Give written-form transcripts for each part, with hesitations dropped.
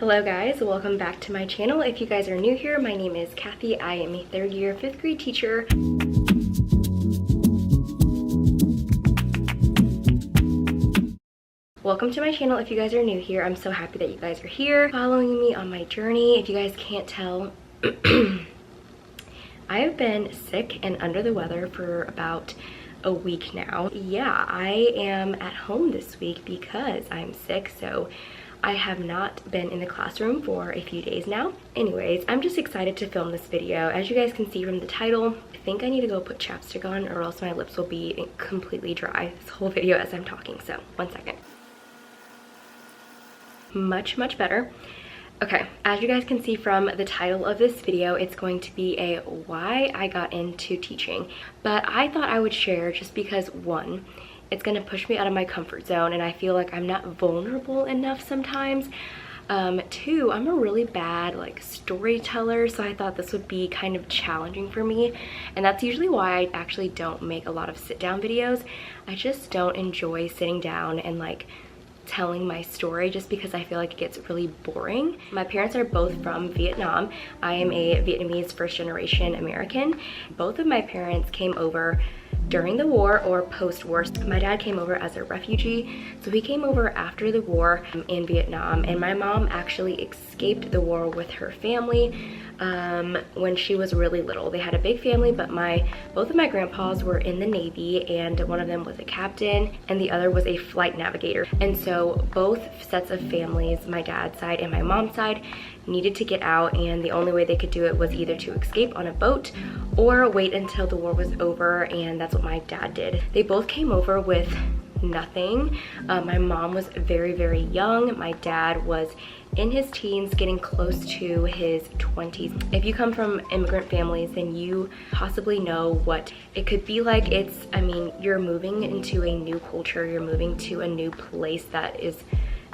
Hello guys, welcome back to my channel. If you guys are new here, my name is Kathy. I am a third year 5th grade teacher. Welcome to my channel. If you guys are new here, I'm so happy that you guys are here following me on my journey. If you guys can't tell, I have been sick and under the weather for about a week now. Yeah, I am at home this week because I'm sick, so I have not been in the classroom for a few days now. Anyways, I'm just excited to film this video. As you guys can see from the title, I think I need to go put chapstick on or else my lips will be completely dry this whole video as I'm talking. So, one second. Much better. Okay, as you guys can see from the title of this video, it's going to be a why I got into teaching. But I thought I would share just because, one, it's gonna push me out of my comfort zone and I feel like I'm not vulnerable enough sometimes. Two, I'm a really bad storyteller, so I thought this would be kind of challenging for me. And that's usually why I actually don't make a lot of sit-down videos. I just don't enjoy sitting down and telling my story just because I feel like it gets really boring. My parents are both from Vietnam. I am a Vietnamese first-generation American. Both of my parents came over during the war or post-war. My dad came over as a refugee, so he came over after the war in Vietnam, and my mom actually escaped the war with her family when she was really little. They had a big family, but both of my grandpas were in the Navy, and one of them was a captain and the other was a flight navigator. And so both sets of families, my dad's side and my mom's side, needed to get out, and the only way they could do it was either to escape on a boat or wait until the war was over, and that's what my dad did. They both came over with nothing. My mom was very young. My dad was in his teens, getting close to his 20s. If you come from immigrant families, then you possibly know what it could be like. You're moving into a new culture, you're moving to a new place that is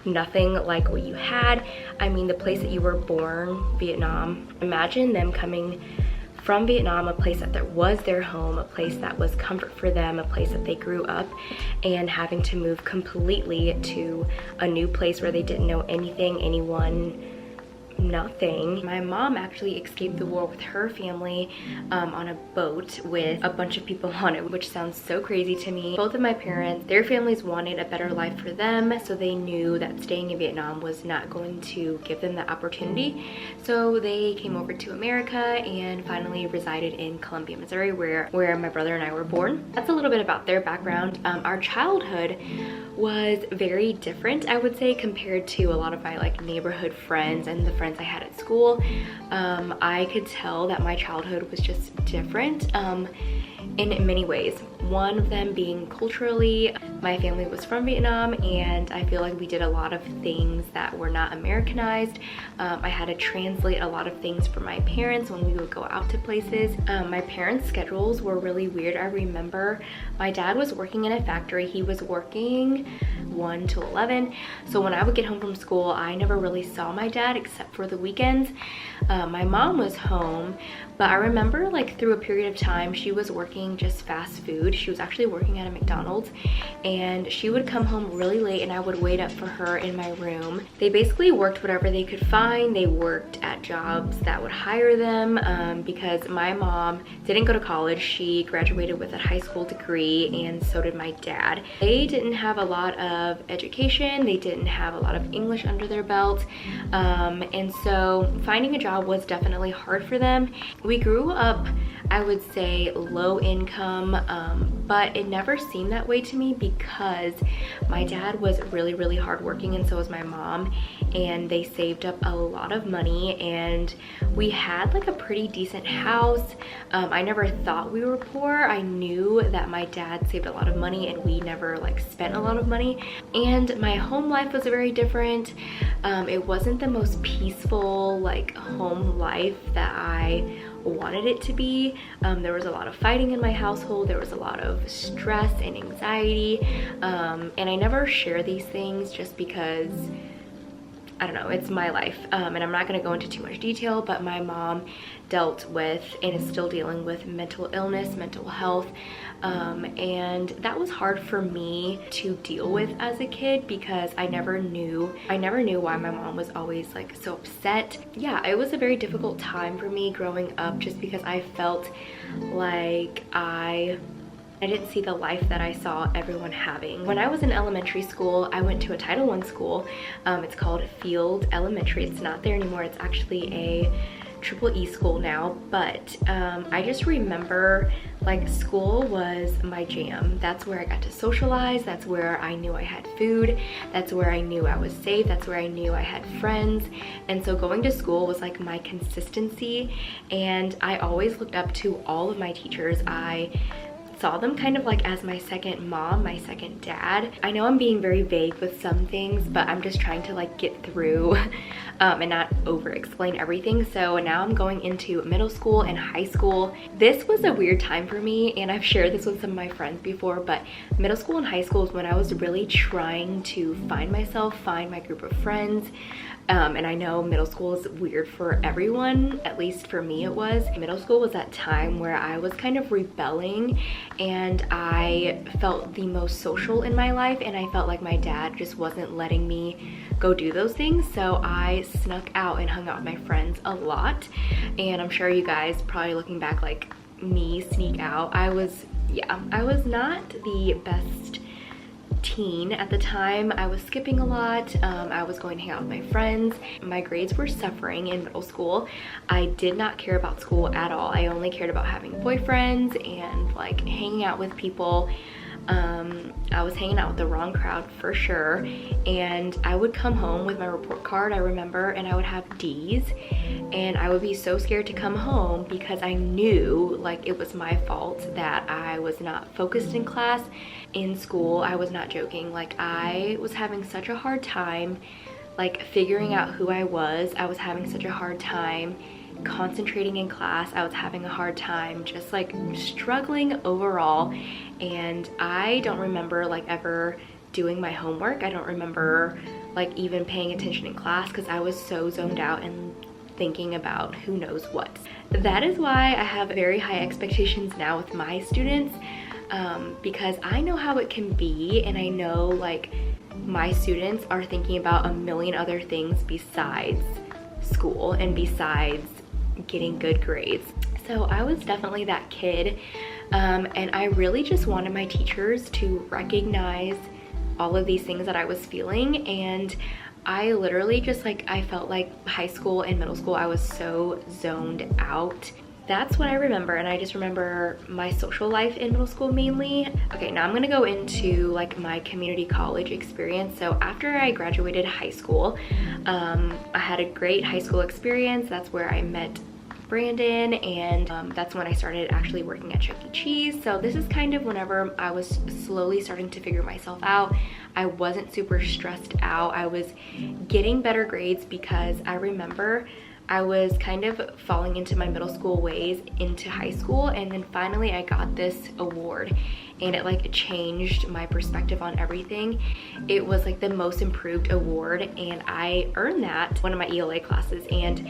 nothing like what you had. The place that you were born, Vietnam. Imagine them coming from Vietnam, a place that was their home, a place that was comfort for them, a place that they grew up, and having to move completely to a new place where they didn't know anything, anyone, nothing. My mom actually escaped the war with her family on a boat with a bunch of people on it, which sounds so crazy to me. Both of my parents, their families wanted a better life for them, so they knew that staying in Vietnam was not going to give them the opportunity. So they came over to America and finally resided in Columbia, Missouri, where my brother and I were born. That's a little bit about their background. Our childhood was very different, I would say, compared to a lot of my neighborhood friends and the friends I had at school. I could tell that my childhood was just different in many ways. One of them being culturally, my family was from Vietnam, and I feel like we did a lot of things that were not Americanized. I had to translate a lot of things for my parents when we would go out to places. My parents' schedules were really weird. I remember my dad was working in a factory. He was working 1 to 11. So when I would get home from school, I never really saw my dad except for the weekends. My mom was home, but I remember through a period of time, she was working just fast food. She was actually working at a McDonald's, and she would come home really late and I would wait up for her in my room. They basically worked whatever they could find. They worked at jobs that would hire them because my mom didn't go to college. She graduated with a high school degree, and so did my dad. They didn't have a lot of education. They didn't have a lot of English under their belt, and so finding a job was definitely hard for them. We grew up, I would say, low income, but it never seemed that way to me because my dad was really hardworking, and so was my mom, and they saved up a lot of money, and we had a pretty decent house. I never thought we were poor. I knew that my dad saved a lot of money and we never spent a lot of money, and my home life was very different. It wasn't the most peaceful home life that I wanted it to be. There was a lot of fighting in my household. There was a lot of stress and anxiety, and I never share these things just because I don't know, it's my life. And I'm not gonna go into too much detail, but my mom dealt with and is still dealing with mental illness, mental health. And that was hard for me to deal with as a kid because I never knew why my mom was always like so upset. Yeah, it was a very difficult time for me growing up just because I felt like I didn't see the life that I saw everyone having. When I was in elementary school, I went to a Title I school. It's called Field Elementary. It's not there anymore. It's actually a EEE school now, but I just remember like school was my jam. That's where I got to socialize. That's where I knew I had food. That's where I knew I was safe. That's where I knew I had friends. And so going to school was like my consistency, and I always looked up to all of my teachers. I saw them kind of like as my second mom, my second dad. I know I'm being very vague with some things, but I'm just trying to like get through and not over explain everything. So now I'm going into middle school and high school. This was a weird time for me, and I've shared this with some of my friends before, but middle school and high school is when I was really trying to find myself, find my group of friends. And I know middle school is weird for everyone, at least for me it was. Middle school was that time where I was kind of rebelling, and I felt the most social in my life, and I felt like my dad just wasn't letting me go do those things. So I snuck out and hung out with my friends a lot. And I'm sure you guys probably looking back like me sneak out. I was not the best teen at the time. I was skipping a lot. I was going to hang out with my friends. My grades were suffering in middle school. I did not care about school at all. I only cared about having boyfriends and like hanging out with people. I was hanging out with the wrong crowd for sure, and I would come home with my report card, I remember, and I would have D's, and I would be so scared to come home because I knew like it was my fault that I was not focused in class. In school, I was not joking, like I was having such a hard time like figuring out who I was. I was having such a hard time concentrating in class. I was having a hard time just like struggling overall, and I don't remember like ever doing my homework. I don't remember like even paying attention in class because I was so zoned out and thinking about who knows what. That is why I have very high expectations now with my students, because I know how it can be, and I know like my students are thinking about a million other things besides school and besides getting good grades. So I was definitely that kid, and I really just wanted my teachers to recognize all of these things that I was feeling. And I literally just like, I felt like high school and middle school I was so zoned out. That's what I remember, and I just remember my social life in middle school mainly. Okay, now I'm gonna go into like my community college experience. So after I graduated high school, I had a great high school experience. That's where I met Brandon, and that's when I started actually working at Chuck E. Cheese. So this is kind of whenever I was slowly starting to figure myself out. I wasn't super stressed out. I was getting better grades because I remember I was kind of falling into my middle school ways into high school, and then finally I got this award, and it like changed my perspective on everything. It was like the most improved award, and I earned that one of my ELA classes. And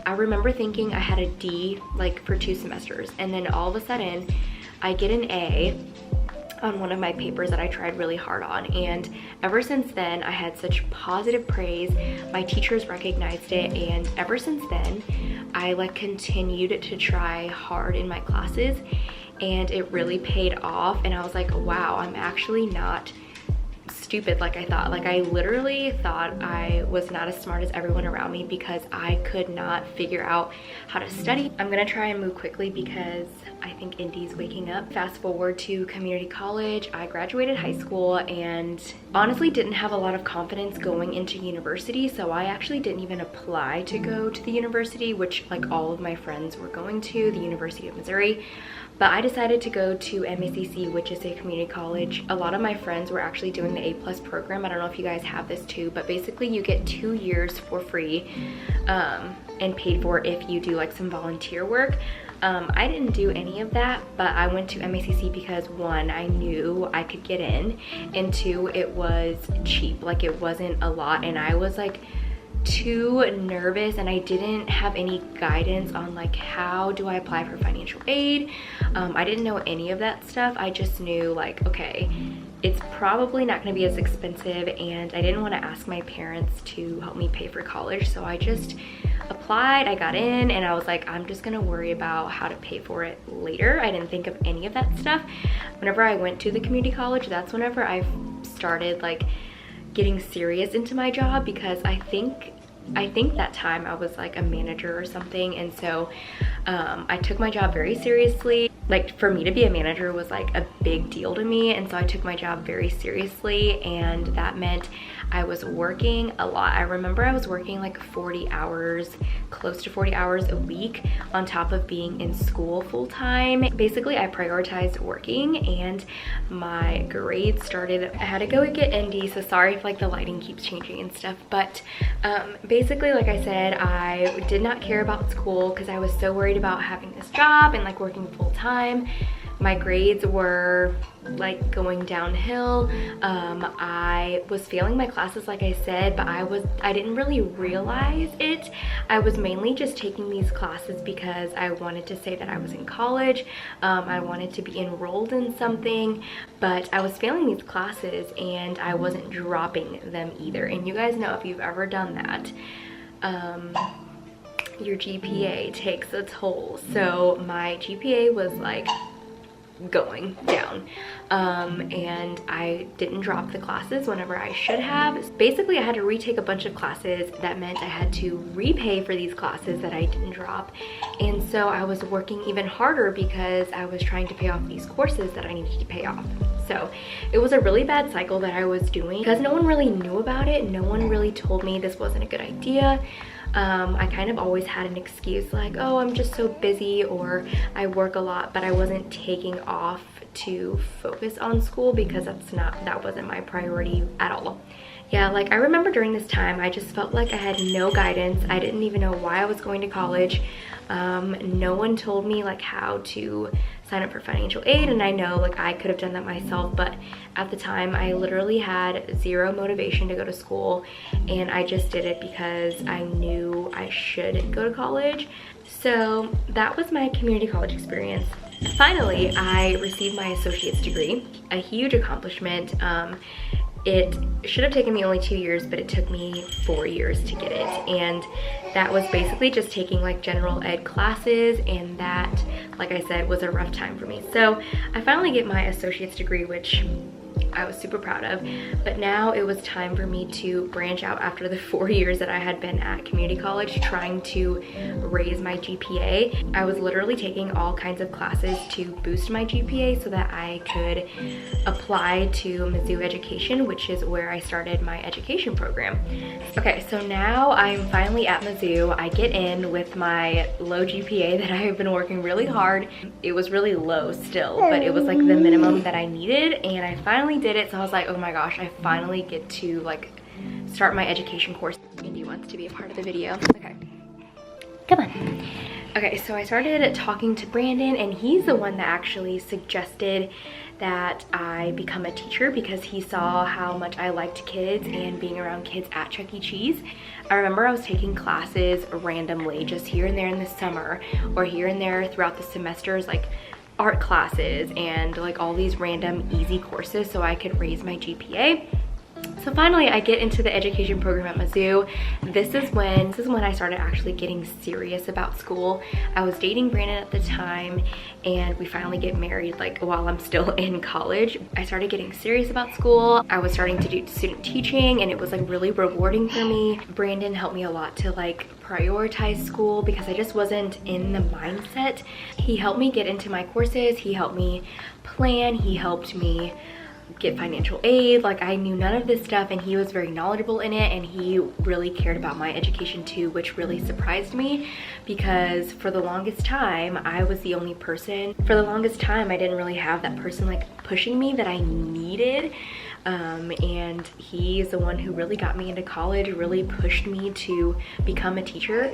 I remember thinking I had a D like for 2 semesters, and then all of a sudden I get an A on one of my papers that I tried really hard on. And ever since then I had such positive praise. My teachers recognized it, and ever since then I like continued to try hard in my classes, and it really paid off. And I was like, wow, I'm actually not stupid like I thought. Like I literally thought I was not as smart as everyone around me because I could not figure out how to study. I'm gonna try and move quickly because I think Indy's waking up. Fast forward to community college. I graduated high school and honestly didn't have a lot of confidence going into university, so I actually didn't even apply to go to the university, which like all of my friends were going to, the University of Missouri. But I decided to go to MACC, which is a community college. A lot of my friends were actually doing the A+ program. I don't know if you guys have this too, but basically you get 2 years for free and paid for if you do like some volunteer work. I didn't do any of that, but I went to MACC because 1, I knew I could get in, and 2, it was cheap. Like it wasn't a lot, and I was like too nervous and I didn't have any guidance on like how do I apply for financial aid. I didn't know any of that stuff. I just knew like, okay, it's probably not going to be as expensive, and I didn't want to ask my parents to help me pay for college, so I just applied. I got in and I was like, I'm just gonna worry about how to pay for it later. I didn't think of any of that stuff. Whenever I went to the community college, that's whenever I started like getting serious into my job, because I think that time I was like a manager or something, and so I took my job very seriously. Like, for me to be a manager was like a big deal to me, and so I took my job very seriously, and that meant I was working a lot. I remember I was working like 40 hours, close to 40 hours a week on top of being in school full time. Basically, I prioritized working, and my grades started. I had to go get ND, so sorry if like the lighting keeps changing and stuff, but basically, like I said, I did not care about school because I was so worried about having this job and like working full time. My grades were like going downhill. I was failing my classes, like I said, but I didn't really realize it. I was mainly just taking these classes because I wanted to say that I was in college. I wanted to be enrolled in something, but I was failing these classes and I wasn't dropping them either. And you guys know, if you've ever done that, your GPA takes a toll. So my GPA was like going down, and I didn't drop the classes whenever I should have. Basically, I had to retake a bunch of classes. That meant I had to repay for these classes that I didn't drop, and so I was working even harder because I was trying to pay off these courses that I needed to pay off. So it was a really bad cycle that I was doing because no one really knew about it. No one really told me this wasn't a good idea. I kind of always had an excuse like, oh, I'm just so busy, or I work a lot, but I wasn't taking off to focus on school because that wasn't my priority at all. Yeah, like I remember during this time, I just felt like I had no guidance. I didn't even know why I was going to college. No one told me like how to sign up for financial aid, and I know like I could have done that myself, but at the time I literally had zero motivation to go to school, and I just did it because I knew I should go to college. So that was my community college experience. Finally, I received my associate's degree, a huge accomplishment. It should have taken me only 2 years, but it took me 4 years to get it. And that was basically just taking like general ed classes, and that, like I said, was a rough time for me. So I finally get my associate's degree, which I was super proud of, but now it was time for me to branch out after the 4 years that I had been at community college trying to raise my GPA. I was literally taking all kinds of classes to boost my GPA so that I could apply to Mizzou Education, which is where I started my education program. Okay, so now I'm finally at Mizzou. I get in with my low GPA that I have been working really hard. It was really low still, but it was like the minimum that I needed, and I finally did it. So I was like, oh my gosh, I finally get to like start my education course. Indy wants to be a part of the video. Okay, come on. Okay, so I started talking to Brandon, and he's the one that actually suggested that I become a teacher because he saw how much I liked kids and being around kids at Chuck E. Cheese. I remember I was taking classes randomly, just here and there in the summer or here and there throughout the semesters, like art classes and like all these random easy courses so I could raise my GPA. So finally I get into the education program at Mizzou. This is when I started actually getting serious about school. I was dating Brandon at the time, and we finally get married like while I'm still in college. I started getting serious about school. I was starting to do student teaching, and it was like really rewarding for me. Brandon helped me a lot to like prioritize school because I just wasn't in the mindset. He helped me get into my courses. He helped me plan. He helped me get financial aid. Like, I knew none of this stuff, and he was very knowledgeable in it, and he really cared about my education too, which really surprised me because for the longest time I was the only person. For the longest time I didn't really have that person like pushing me that I needed, and he's the one who really got me into college, really pushed me to become a teacher.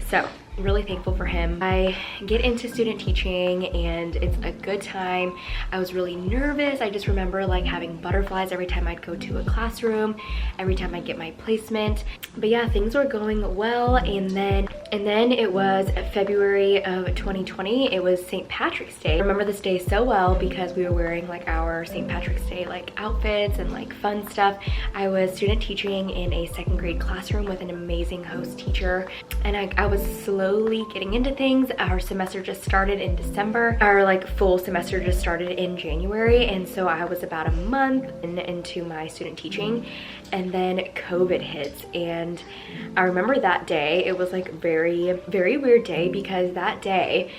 So really thankful for him. I get into student teaching and it's a good time. I was really nervous. I just remember like having butterflies every time I'd go to a classroom, every time I'd get my placement. But yeah, things were going well. And then it was February of 2020. It was St. Patrick's Day. I remember this day so well because we were wearing like our St. Patrick's Day like outfits and like fun stuff. I was student teaching in a 2nd grade classroom with an amazing host teacher, and I was slowly getting into things. Our semester just started in December. Our like full semester just started in January, and so I was about a month into my student teaching, and then COVID hits. And I remember that day, it was like very weird day, because that day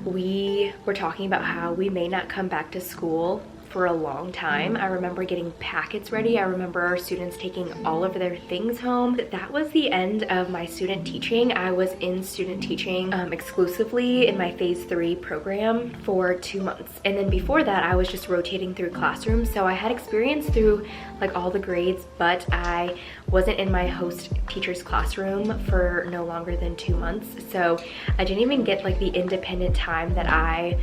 we were talking about how we may not come back to school for a long time. I remember getting packets ready. I remember our students taking all of their things home. That was the end of my student teaching. I was in student teaching exclusively in my phase 3 program for 2 months. And then before that, I was just rotating through classrooms. So I had experience through like all the grades, but I wasn't in my host teacher's classroom for no longer than 2 months. So I didn't even get like the independent time that I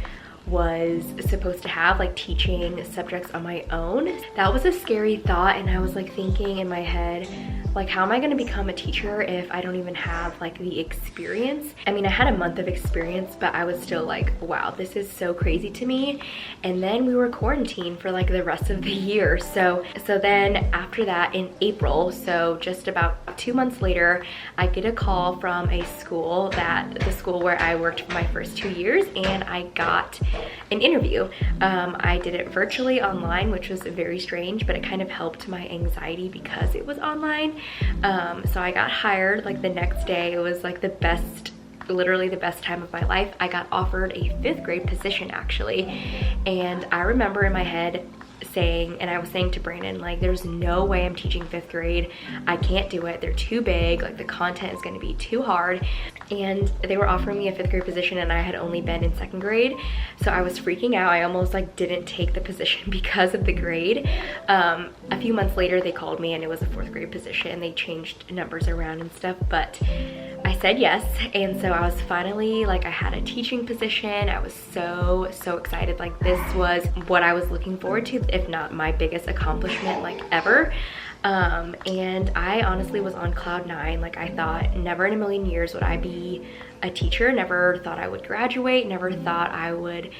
was supposed to have, like teaching subjects on my own. That was a scary thought, and I was like thinking in my head, like, how am I going to become a teacher if I don't even have like the experience? I mean, I had a month of experience, but I was still like, wow, this is so crazy to me. And then we were quarantined for like the rest of the year. So then after that, in April, so just about 2 months later, I get a call from a school, the school where I worked for my first 2 years, and I got an interview. I did it virtually online, which was very strange, but it kind of helped my anxiety because it was online. So I got hired like the next day. It was like the best, literally the best time of my life. I got offered a 5th grade position actually. And I remember in my head saying, and I was saying to Brandon, like, there's no way I'm teaching 5th grade. I can't do it. They're too big. Like the content is going to be too hard. And they were offering me a 5th grade position, and I had only been in 2nd grade. So I was freaking out. I almost like didn't take the position because of the grade. A few months later, they called me and it was a 4th grade position. They changed numbers around and stuff, but I said yes. And so I was finally like, I had a teaching position. I was so excited. Like this was what I was looking forward to, if not my biggest accomplishment like ever. And I honestly was on cloud 9. Like I thought never in a million years would I be a teacher. Never thought I would graduate. Never thought I would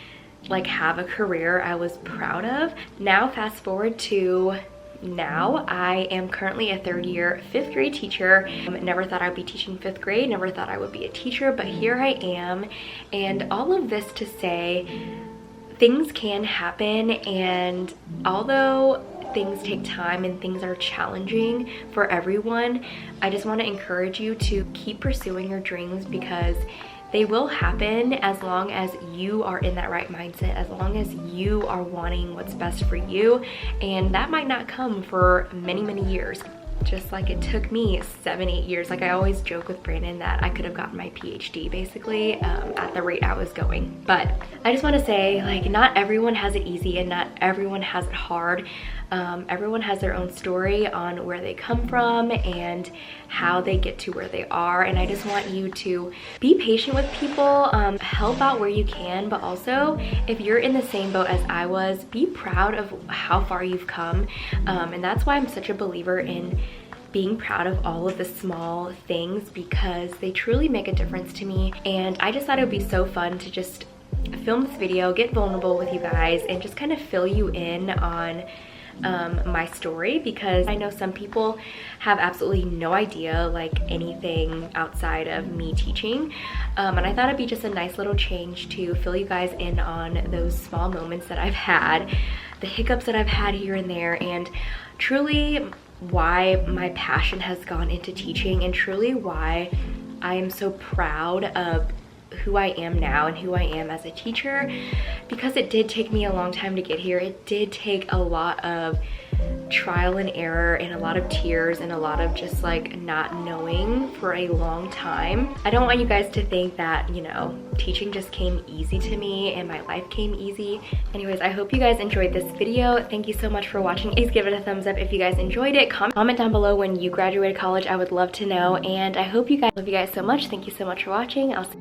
like have a career I was proud of. Now fast forward to now, I am currently a 3rd year 5th grade teacher. Never thought I'd be teaching 5th grade, never thought I would be a teacher, but here I am. And all of this to say, things can happen, and although things take time and things are challenging for everyone, I just want to encourage you to keep pursuing your dreams, because they will happen as long as you are in that right mindset, as long as you are wanting what's best for you. And that might not come for many years. Just like it took me 7-8 years. Like I always joke with Brandon that I could have gotten my PhD basically at the rate I was going. But I just want to say, like, not everyone has it easy and not everyone has it hard. Everyone has their own story on where they come from and how they get to where they are. And I just want you to be patient with people, help out where you can, but also if you're in the same boat as I was, be proud of how far you've come. And that's why I'm such a believer in being proud of all of the small things, because they truly make a difference to me. And I just thought it would be so fun to just film this video, get vulnerable with you guys, and just kind of fill you in on my story, because I know some people have absolutely no idea like anything outside of me teaching, and I thought it'd be just a nice little change to fill you guys in on those small moments that I've had, the hiccups that I've had here and there, and truly why my passion has gone into teaching, and truly why I am so proud of who I am now and who I am as a teacher, because it did take me a long time to get here. It did take a lot of trial and error and a lot of tears and a lot of just like not knowing for a long time. I don't want you guys to think that, you know, teaching just came easy to me and my life came easy. Anyways, I hope you guys enjoyed this video. Thank you so much for watching. Please give it a thumbs up if you guys enjoyed it. Comment down below when you graduated college. I would love to know, and I hope you guys love you guys so much. Thank you so much for watching. I'll see